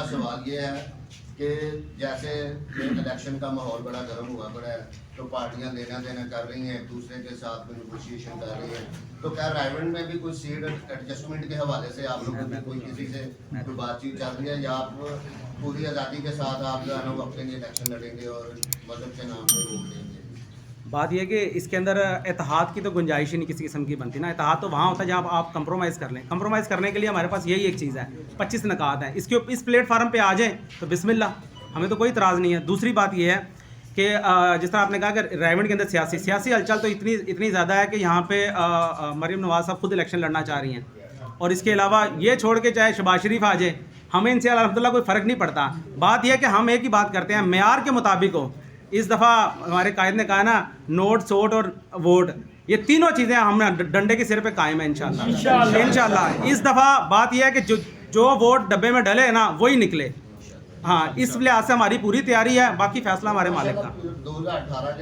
सवाल ये है कि जैसे इलेक्शन का माहौल बड़ा गर्म हुआ पड़ा है, तो पार्टियां लेना देना कर रही हैं, एक दूसरे के साथ में नेगोशिएशन कर रही हैं, तो क्या रायवंड में भी कुछ सीट एडजस्टमेंट के हवाले से आप लोगों की कोई किसी से कोई बातचीत चल रही है, या आप पूरी आज़ादी के साथ आप जो है ना वो अपने लिए इलेक्शन लड़ेंगे और मजहब के नाम पर वोट देंगे? बात यह कि इसके अंदर इत्तेहाद की तो गुंजाइश ही नहीं किसी किस्म की बनती ना। इत्तेहाद तो वहाँ होता है जहाँ आप कंप्रोमाइज़ कर लें। कंप्रोमाइज़ करने के लिए हमारे पास यही एक चीज़ है, 25 नकात हैं, इस प्लेटफार्म पे आ जाएं तो बिस्मिल्लाह, हमें तो कोई इतराज़ नहीं है। दूसरी बात यह है कि जिस तरह आपने कहा कि रायवंड के अंदर सियासी हलचल तो इतनी ज़्यादा है कि यहाँ पे मरीम नवाज़ साहब खुद इलेक्शन लड़ना चाह रही हैं, और इसके अलावा ये छोड़ के चाहे शहबाज शरीफ आ जाए, हमें इनसे अल्हम्दुलिल्लाह कोई फ़र्क नहीं पड़ता। बात यह है कि हम एक ही बात करते हैं, मेयार के मुताबिक हो। इस दफ़ा हमारे कायद ने कहा ना, नोट सोट और वोट, ये तीनों चीज़ें हम डंडे के सिर पे कायम है इंशाल्लाह। इस दफ़ा बात यह है कि जो वोट डब्बे में डले ना वही निकले। हाँ, इस लिहाज से हमारी पूरी तैयारी है, बाकी फैसला हमारे मालिक का। 2018